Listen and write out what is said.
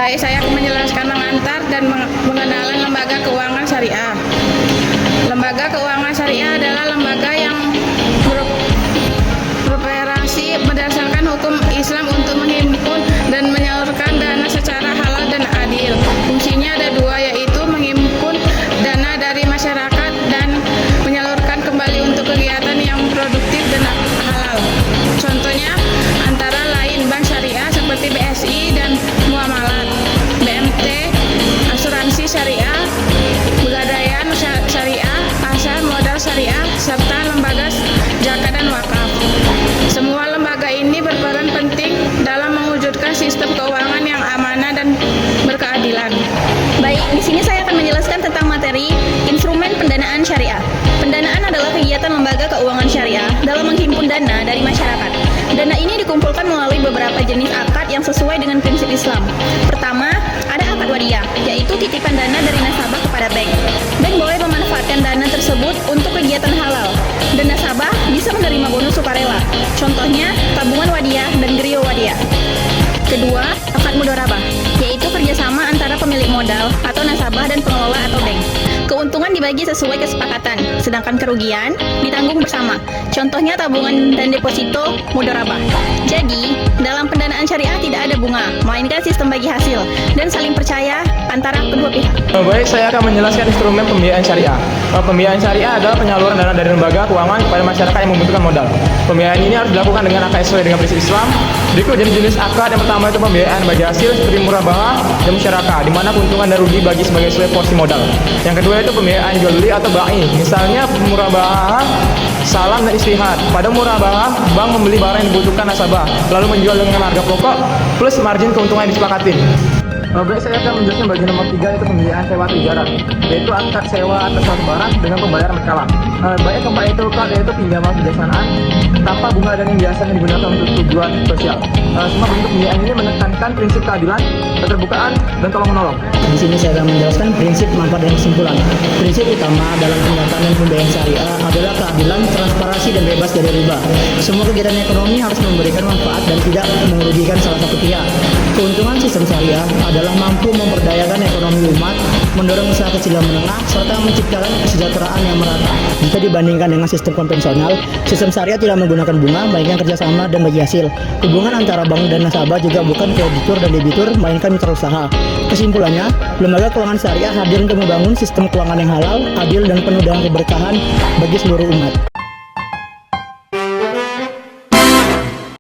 Baik, saya akan menjelaskan mengantar dan pengenalan lembaga keuangan syariah. Lembaga keuangan syariah adalah lembaga yang beroperasi berdasarkan hukum Islam untuk menghimpun dan menyalurkan dana secara halal dan adil. Fungsinya ada dua, yaitu menghimpun dana dari masyarakat dan menyalurkan kembali untuk kegiatan yang produktif dan halal. Contohnya antara lain bank syariah seperti BSI dan Muamalat, BMT, asuransi syariah, pegadaian syariah, pasar modal syariah, serta lembaga zakat dan wakaf. Semua lembaga ini berperan penting dalam mewujudkan sistem keuangan yang amanah dan berkeadilan. Baik, di sini saya akan menjelaskan tentang materi instrumen pendanaan syariah. Pendanaan adalah kegiatan lembaga keuangan syariah dalam menghimpun dana dari masyarakat. Dana ini dikumpulkan melalui beberapa jenis akad yang sesuai dengan prinsip Islam. Pertama, ada akad wadiyah, yaitu titipan dana dari nasabah kepada bank. Bank boleh memanfaatkan dana tersebut untuk kegiatan halal, dan nasabah bisa menerima bonus sukarela. Contohnya, tabungan wadiyah dan griyo wadiyah. Kedua, akad mudharabah, yaitu kerjasama antara pemilik modal atau nasabah dan pengelola atau bank. Keuntungan dibagi sesuai kesepakatan, sedangkan kerugian ditanggung bersama. Contohnya tabungan dan deposito mudharabah. Jadi, dalam pendanaan syariah tidak ada bunga, melainkan sistem bagi hasil dan saling percaya antara kedua pihak. Baik, saya akan menjelaskan instrumen pembiayaan syariah. Pembiayaan syariah adalah penyaluran dana dari lembaga keuangan kepada masyarakat yang membutuhkan modal. Pembiayaan ini harus dilakukan dengan akad sesuai dengan prinsip Islam. Berikut jenis-jenis akad. Yang pertama itu pembiayaan bagi hasil seperti murabahah dan musyarakah, di mana keuntungan dan rugi bagi sebagai sesuai porsi modal. Yang kedua itu pembiayaan jual beli atau bai. Misalnya murabahah, salam dan istihad. Pada murabahah, bank membeli barang yang dibutuhkan nasabah, lalu menjual dengan harga pokok plus margin keuntungan yang disepakati. Baik, saya akan menjelaskan bagian nomor 3, yaitu pembiayaan sewa tijarah, yaitu akad sewa atas suatu barang dengan pembayaran berkala. Baik keempat itu yaitu pinjaman kebijaksanaan tanpa bunga dan yang biasanya digunakan untuk tujuan sosial. Semua bentuk pembiayaan ini menekankan prinsip keadilan, keterbukaan, dan tolong menolong. Di sini saya akan menjelaskan prinsip, manfaat, dan kesimpulan. Prinsip utama dalam pendataan dan pembiayaan syariah adalah keadilan, transparansi, dan bebas dari riba. Semua kegiatan ekonomi harus memberikan manfaat dan tidak merugikan salah satu pihak. Keuntungan sistem syariah adalah mampu memberdayakan ekonomi umat, mendorong usaha kecil dan menengah, serta menciptakan kesejahteraan yang merata. Jika dibandingkan dengan sistem konvensional, sistem syariah tidak menggunakan bunga, melainkan kerjasama dan bagi hasil. Hubungan antara bank dan nasabah juga bukan kreditur dan debitur, melainkan mitra usaha. Kesimpulannya, lembaga keuangan syariah hadir untuk membangun sistem keuangan yang halal, adil, dan penuh dengan keberkahan bagi seluruh umat.